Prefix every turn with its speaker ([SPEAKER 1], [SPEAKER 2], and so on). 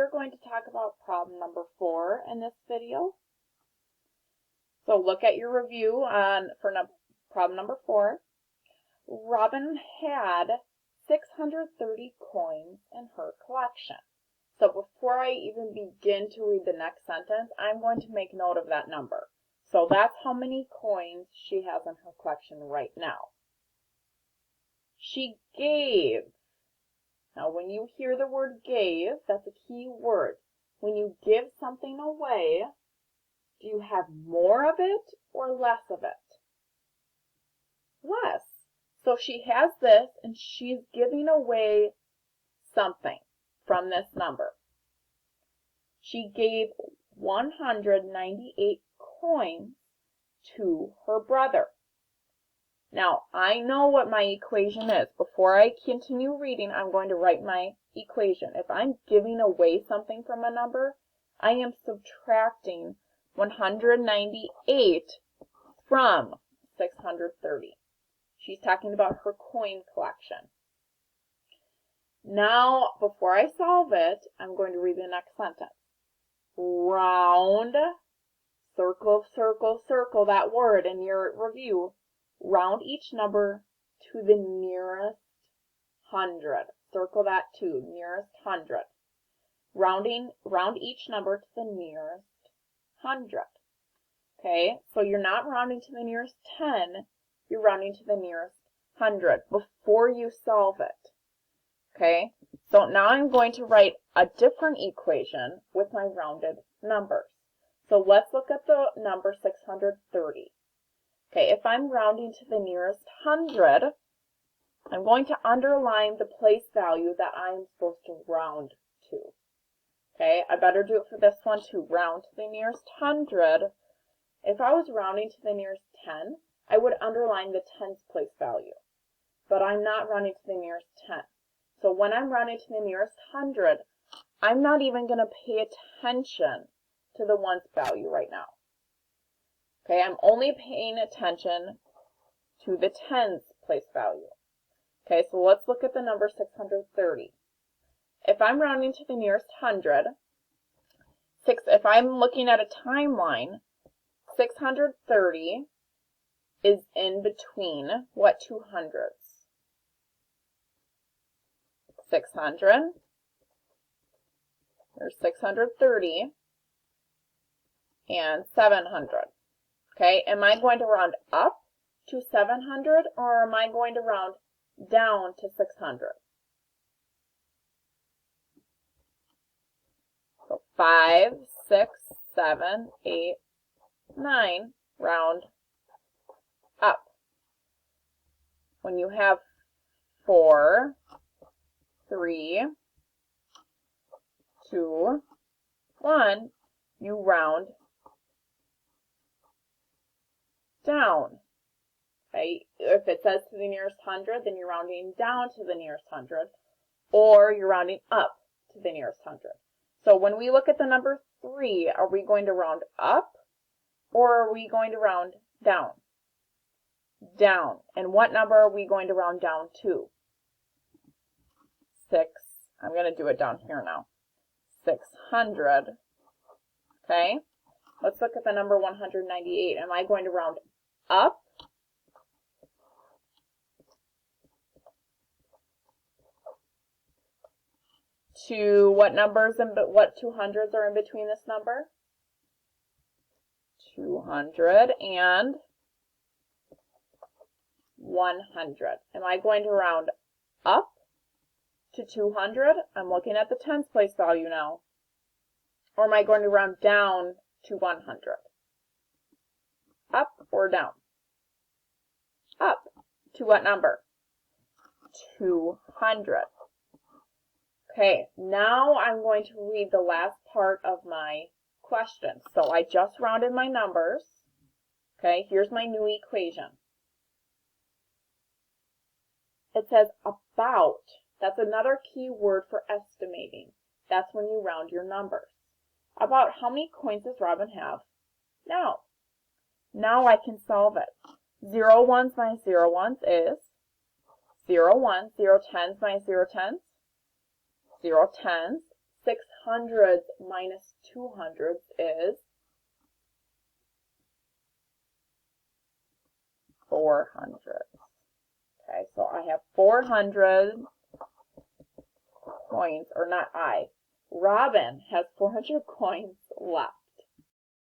[SPEAKER 1] are going to talk about problem number 4 in this video. So look at your review for problem number 4. Robin had 630 coins in her collection. So before I even begin to read the next sentence, I'm going to make note of that number. So that's how many coins she has in her collection right now. She gave. Now when you hear the word gave, that's a key word. When you give something away, do you have more of it or less of it? Less. So she has this and she's giving away something from this number. She gave 198 coins to her brother. Now, I know what my equation is. Before I continue reading, I'm going to write my equation. If I'm giving away something from a number, I am subtracting 198 from 630. She's talking about her coin collection. Now, before I solve it, I'm going to read the next sentence. Round, circle, circle, circle that word in your review. Round each number to the nearest 100. Circle that too, nearest 100. Round each number to the nearest 100. Okay, so you're not rounding to the nearest 10, you're rounding to the nearest 100 before you solve it. Okay, so now I'm going to write a different equation with my rounded numbers. So let's look at the number 630. Okay, if I'm rounding to the nearest 100, I'm going to underline the place value that I'm supposed to round to. Okay, I better do it for this one too. Round to the nearest 100. If I was rounding to the nearest 10, I would underline the tens place value. But I'm not rounding to the nearest 10. So when I'm rounding to the nearest 100, I'm not even going to pay attention to the ones value right now. Okay, I'm only paying attention to the tens place value. Okay, so let's look at the number 630. If I'm rounding to the nearest 100, if I'm looking at a timeline, 630 is in between what two hundreds? 600, there's 630, and 700. Okay, am I going to round up to 700 or am I going to round down to 600? So 5, 6, 7, 8, 9, round up. When you have 4, 3, 2, 1, you round down. Okay, if it says to the nearest 100, then you're rounding down to the nearest 100, or you're rounding up to the nearest 100. So when we look at the number 3, are we going to round up, or are we going to round down? Down. And what number are we going to round down to? 6. I'm going to do it down here now. 600. Okay. Let's look at the number 198. Am I going to round up? To what numbers and what 200s are in between this number? 200 and 100. Am I going to round up to 200? I'm looking at the tens place value now. Or am I going to round down to 100? Up or down? Up. To what number? 200. Okay, now I'm going to read the last part of my question. So I just rounded my numbers. Okay, here's my new equation. It says about. That's another key word for estimating. That's when you round your numbers. About how many coins does Robin have now? Now I can solve it. 0 ones minus 0 ones is 0 ones. 0 tens minus 0 tens, 0 tens. 600s minus 200s is 400. Okay, so I have 400 coins, or not I. Robin has 400 coins left.